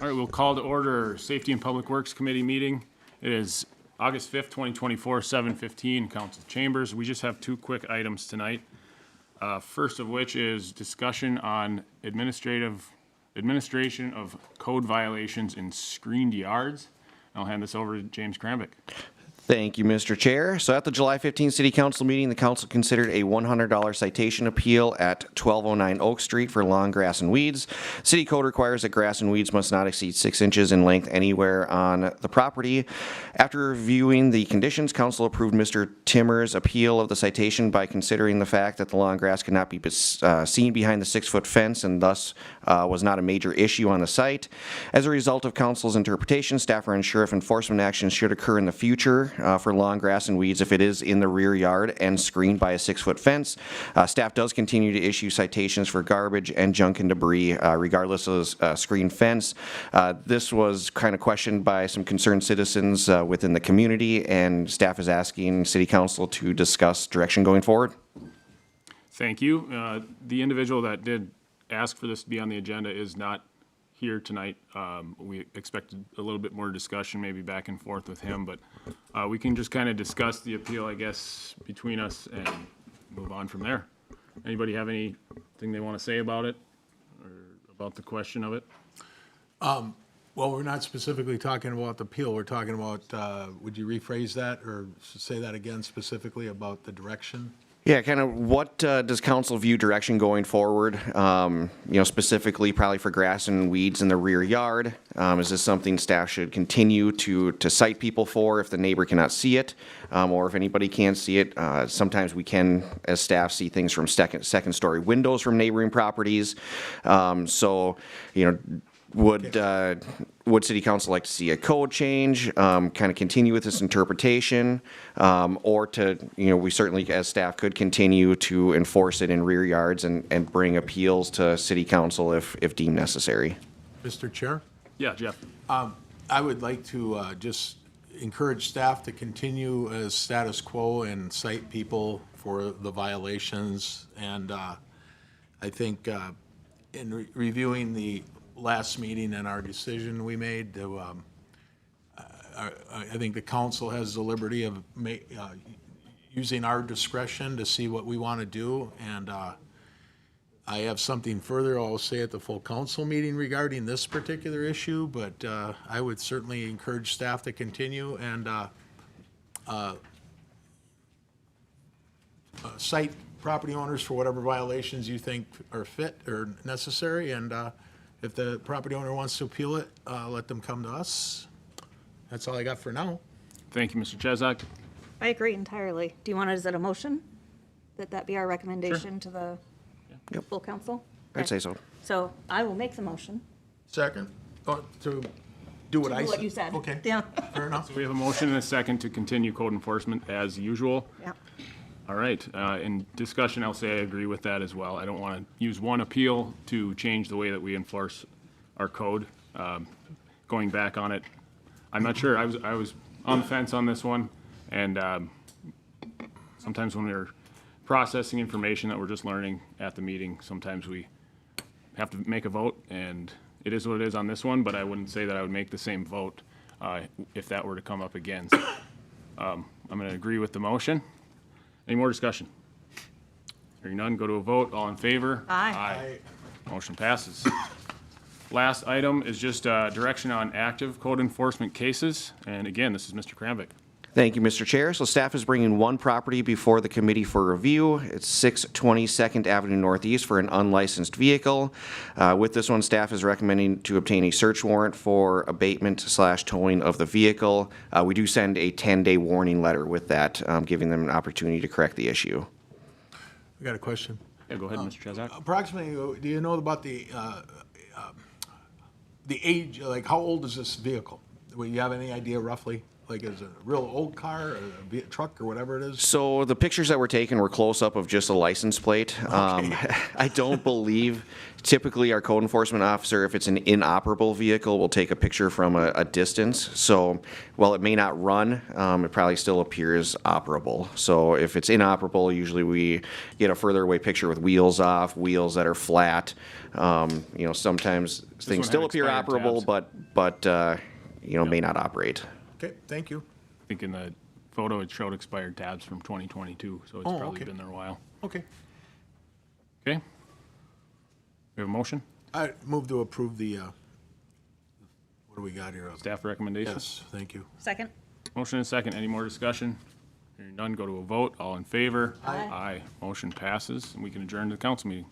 All right, we'll call to order Safety and Public Works Committee meeting. It is August 5th, 2024, 7:15, Council Chambers. We just have two quick items tonight. First of which is discussion on administration of code violations in screened yards. I'll hand this over to James Kramvik. Thank you, Mr. Chair. So at the July 15th City Council meeting, the council considered a $100 citation appeal at 1209 Oak Street for lawn, grass, and weeds. City code requires that grass and weeds must not exceed 6 inches in length anywhere on the property. After reviewing the conditions, council approved Mr. Timmer's appeal of the citation by considering the fact that the lawn and grass could not be seen behind the 6-foot fence and thus was not a major issue on the site. As a result of council's interpretation, staff are unsure if enforcement actions should occur in the future for lawn, grass, and weeds if it is in the rear yard and screened by a 6-foot fence. Staff does continue to issue citations for garbage and junk and debris regardless of screened fence. This was kind of questioned by some concerned citizens within the community, and staff is asking City Council to discuss direction going forward. Thank you. The individual that did ask for this to be on the agenda is not here tonight. We expected a little bit more discussion, maybe back and forth with him, but we can just kind of discuss the appeal, I guess, between us and move on from there. Anybody have anything they want to say about it or about the question of it? Well, we're not specifically talking about the appeal. We're talking about, would you rephrase that or say that again specifically about the direction? Yeah, kind of what does council view direction going forward, specifically probably for grass and weeds in the rear yard? Is this something staff should continue to cite people for if the neighbor cannot see it, or if anybody can't see it? Sometimes we can, as staff, see things from second story windows from neighboring properties. Would City Council like to see a code change, kind of continue with this interpretation, or we certainly as staff could continue to enforce it in rear yards and bring appeals to City Council if deemed necessary? Mr. Chair? Yeah, Jeff. I would like to just encourage staff to continue as status quo and cite people for the violations. And I think in reviewing the last meeting and our decision we made, I think the council has the liberty of using our discretion to see what we want to do. And I have something further I'll say at the full council meeting regarding this particular issue, but I would certainly encourage staff to continue and cite property owners for whatever violations you think are fit or necessary. And if the property owner wants to appeal it, let them come to us. That's all I got for now. Thank you, Mr. Chesak. I agree entirely. Do you want it as a motion? That be our recommendation to the full council? I'd say so. So I will make the motion. Second, to do what I said. What you said. Okay. Yeah. Fair enough. We have a motion and a second to continue code enforcement as usual. Yeah. All right, in discussion, I'll say I agree with that as well. I don't want to use one appeal to change the way that we enforce our code. Going back on it, I'm not sure. I was on the fence on this one, and sometimes when we're processing information that we're just learning at the meeting, sometimes we have to make a vote, and it is what it is on this one, but I wouldn't say that I would make the same vote if that were to come up again. So, I'm going to agree with the motion. Any more discussion? Hearing none, go to a vote. All in favor? Aye. Motion passes. Last item is just direction on active code enforcement cases. And again, this is Mr. Kramvik. Thank you, Mr. Chair. So staff is bringing one property before the committee for review. It's 620 2nd Avenue Northeast for an unlicensed vehicle. With this one, staff is recommending to obtain a search warrant for abatement/towing of the vehicle. We do send a 10-day warning letter with that, giving them an opportunity to correct the issue. I got a question. Yeah, go ahead, Mr. Chesak. Approximately, do you know about the age, like how old is this vehicle? Do you have any idea roughly? Like, is it a real old car, or a truck, or whatever it is? So the pictures that were taken were close-up of just a license plate. I don't believe, typically our code enforcement officer, if it's an inoperable vehicle, will take a picture from a distance. So while it may not run, it probably still appears operable. So if it's inoperable, usually we get a further away picture with wheels off, wheels that are flat. Sometimes one things had still appear expired operable, tabs. but may not operate. Okay, thank you. I think in the photo, it showed expired tabs from 2022, so it's Oh, probably okay. been there a while. Okay. Okay? We have a motion? I move to approve the, what do we got here? Staff recommendation? Yes, thank you. Second? Motion and second. Any more discussion? Hearing none, go to a vote. All in favor? Aye. Aye. Motion passes, and we can adjourn to the council meeting.